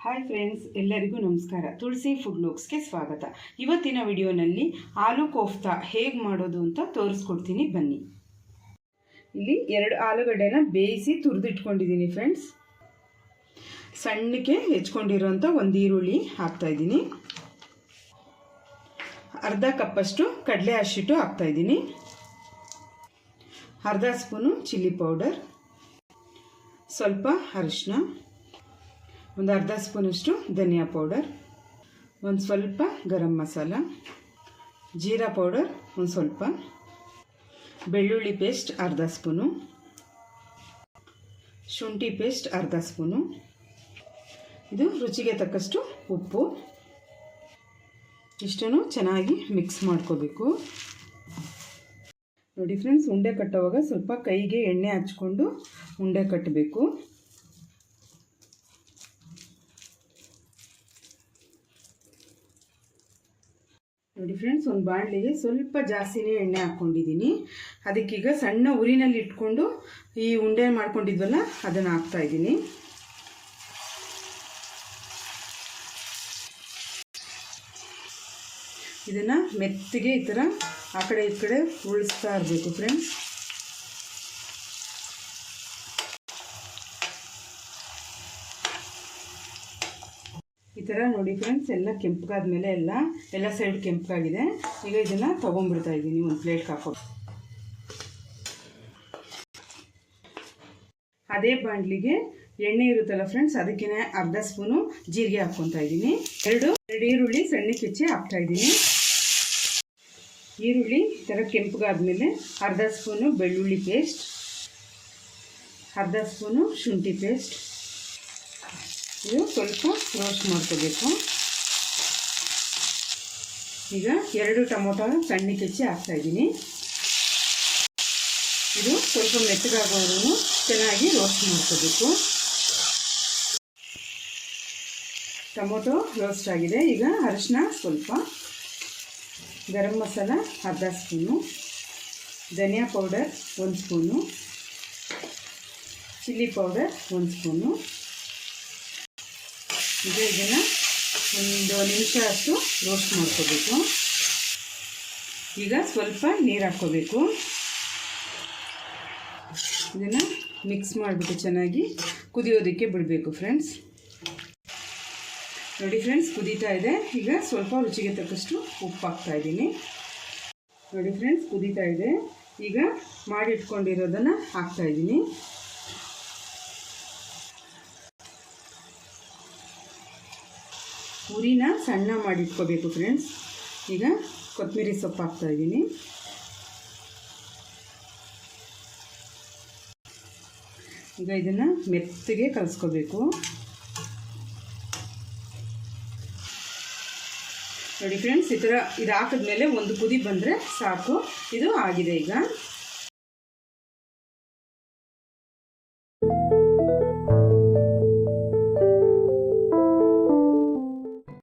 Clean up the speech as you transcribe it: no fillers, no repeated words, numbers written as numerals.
Hi friends, ಎಲ್ಲರಿಗೂ ನಮಸ್ಕಾರ. ತುಳಸಿ food ಲುಕ್ಸ್ಗೆ ಸ್ವಾಗತ. ಇವತ್ತಿನ ವಿಡಿಯೋನಲ್ಲಿ ಆಲೂ ಕೋಫ್ತಾ ಹೇಗೆ ಮಾಡೋದು ಅಂತ ತೋರಿಸ್ಕೊಡ್ತೀನಿ, ಬನ್ನಿ. ಇಲ್ಲಿ 2 ಆಲೂಗಡ್ಡೆನ ಬೇಯಿಸಿ ತುರಿದಿಟ್ಕೊಂಡಿದ್ದೀನಿ ಫ್ರೆಂಡ್ಸ್. ಸಣ್ಣಕ್ಕೆ ಹೆಚ್ಕೊಂಡಿರೋಂಥ ಒಂದು ಈರುಳ್ಳಿ ಹಾಕ್ತಾಯಿದ್ದೀನಿ. ಅರ್ಧ ಕಪ್ಪಷ್ಟು ಕಡಲೆ ಹಸಿಟ್ಟು ಹಾಕ್ತಾಯಿದ್ದೀನಿ. ಅರ್ಧ ಸ್ಪೂನು ಚಿಲ್ಲಿ ಪೌಡರ್, ಸ್ವಲ್ಪ ಅರಿಶಿನ, ಒಂದು ಅರ್ಧ ಸ್ಪೂನಷ್ಟು ಧನಿಯಾ ಪೌಡರ್, ಒಂದು ಸ್ವಲ್ಪ ಗರಂ ಮಸಾಲ, ಜೀರಾ ಪೌಡರ್ ಒಂದು ಸ್ವಲ್ಪ, ಬೆಳ್ಳುಳ್ಳಿ ಪೇಸ್ಟ್ ಅರ್ಧ ಸ್ಪೂನು, ಶುಂಠಿ ಪೇಸ್ಟ್ ಅರ್ಧ ಸ್ಪೂನು, ಇದು ರುಚಿಗೆ ತಕ್ಕಷ್ಟು ಉಪ್ಪು. ಇಷ್ಟನ್ನು ಚೆನ್ನಾಗಿ ಮಿಕ್ಸ್ ಮಾಡ್ಕೋಬೇಕು. ನೋಡಿ ಫ್ರೆಂಡ್ಸ್, ಉಂಡೆ ಕಟ್ಟುವಾಗ ಸ್ವಲ್ಪ ಕೈಗೆ ಎಣ್ಣೆ ಹಚ್ಕೊಂಡು ಉಂಡೆ ಕಟ್ಟಬೇಕು. ನೋಡಿ ಫ್ರೆಂಡ್ಸ್, ಒಂದು ಬಾಣಲಿಗೆ ಸ್ವಲ್ಪ ಜಾಸ್ತಿನೇ ಎಣ್ಣೆ ಹಾಕ್ಕೊಂಡಿದ್ದೀನಿ. ಅದಕ್ಕೀಗ ಸಣ್ಣ ಉರಿನಲ್ಲಿ ಇಟ್ಕೊಂಡು ಈ ಉಂಡೆ ಮಾಡ್ಕೊಂಡಿದ್ವಲ್ಲ ಅದನ್ನು ಹಾಕ್ತಾಯಿದ್ದೀನಿ. ಇದನ್ನು ಮೆತ್ತಗೆ ಈ ಥರ ಆ ಕಡೆ ಈ ಕಡೆ ಉಳಿಸ್ತಾ ಇರಬೇಕು ಫ್ರೆಂಡ್ಸ್. ಈ ಥರ ನೋಡಿ ಫ್ರೆಂಡ್ಸ್, ಎಲ್ಲ ಕೆಂಪಗಾದ ಮೇಲೆ ಎಲ್ಲ ಸೈಡ್ ಕೆಂಪಾಗಿದೆ. ಈಗ ಇದನ್ನು ತೊಗೊಂಡ್ಬಿಡ್ತಾ ಇದ್ದೀನಿ ಒಂದು ಪ್ಲೇಟ್ಗೆ ಹಾಕೋ. ಅದೇ ಬಾಣಲಿಗೆ ಎಣ್ಣೆ ಇರುತ್ತಲ್ಲ ಫ್ರೆಂಡ್ಸ್, ಅದಕ್ಕೆ ಅರ್ಧ ಸ್ಪೂನು ಜೀರಿಗೆ ಹಾಕ್ಕೊತಾ ಇದ್ದೀನಿ. ಎರಡು ಈರುಳ್ಳಿ ಸಣ್ಣಕ್ಕೆ ಹೆಚ್ಚಿ ಹಾಕ್ತಾಯಿದ್ದೀನಿ. ಈರುಳ್ಳಿ ಈ ಥರ ಕೆಂಪಗಾದ್ಮೇಲೆ ಅರ್ಧ ಸ್ಪೂನು ಬೆಳ್ಳುಳ್ಳಿ ಪೇಸ್ಟ್, ಅರ್ಧ ಸ್ಪೂನು ಶುಂಠಿ ಪೇಸ್ಟ್, ಇದು ಸ್ವಲ್ಪ ರೋಸ್ಟ್ ಮಾಡ್ಕೋಬೇಕು. ಈಗ 2 ಟೊಮೊಟೊ ಸಣ್ಣಕ್ಕೆ ಹೆಚ್ಚಿ ಹಾಕ್ತಾಯಿದ್ದೀನಿ. ಇದು ಸ್ವಲ್ಪ ಮೆತ್ತಗಾಗೋವರೆಗೂ ಚೆನ್ನಾಗಿ ರೋಸ್ಟ್ ಮಾಡ್ಕೋಬೇಕು. ಟೊಮೊಟೊ ರೋಸ್ಟ್ ಆಗಿದೆ. ಈಗ ಅರಿಶಿನ ಸ್ವಲ್ಪ, ಗರಂ ಮಸಾಲ ಅರ್ಧ ಸ್ಪೂನು, ಧನಿಯಾ powder 1 spoon, chilli powder 1 spoon. ಈಗ ಇದನ್ನು ಒಂದು ನಿಮಿಷ ಅಷ್ಟು ರೋಸ್ಟ್ ಮಾಡ್ಕೋಬೇಕು. ಈಗ ಸ್ವಲ್ಪ ನೀರು ಹಾಕ್ಕೋಬೇಕು. ಇದನ್ನು ಮಿಕ್ಸ್ ಮಾಡಿಬಿಟ್ಟು ಚೆನ್ನಾಗಿ ಕುದಿಯೋದಕ್ಕೆ ಬಿಡಬೇಕು ಫ್ರೆಂಡ್ಸ್. ನೋಡಿ ಫ್ರೆಂಡ್ಸ್, ಕುದೀತಾ ಇದೆ. ಈಗ ಸ್ವಲ್ಪ ರುಚಿಗೆ ತಕ್ಕಷ್ಟು ಉಪ್ಪು ಹಾಕ್ತಾಯಿದ್ದೀನಿ. ನೋಡಿ ಫ್ರೆಂಡ್ಸ್, ಕುದೀತಾ ಇದೆ. ಈಗ ಮಾಡಿಟ್ಕೊಂಡಿರೋದನ್ನು ಹಾಕ್ತಾಯಿದ್ದೀನಿ. ಉರಿನ ಸಣ್ಣ ಮಾಡಿಟ್ಕೋಬೇಕು ಫ್ರೆಂಡ್ಸ್. ಈಗ ಕೊತ್ತಂಬರಿ ಸೊಪ್ಪು ಹಾಕ್ತಾಯಿದ್ದೀನಿ. ಈಗ ಇದನ್ನು ಮೆತ್ತಗೆ ಕಲಿಸ್ಕೋಬೇಕು. ನೋಡಿ ಫ್ರೆಂಡ್ಸ್, ಈ ಥರ ಇದು ಹಾಕಿದ್ಮೇಲೆ ಒಂದು ಕುದಿ ಬಂದರೆ ಸಾಕು. ಇದು ಆಗಿದೆ. ಈಗ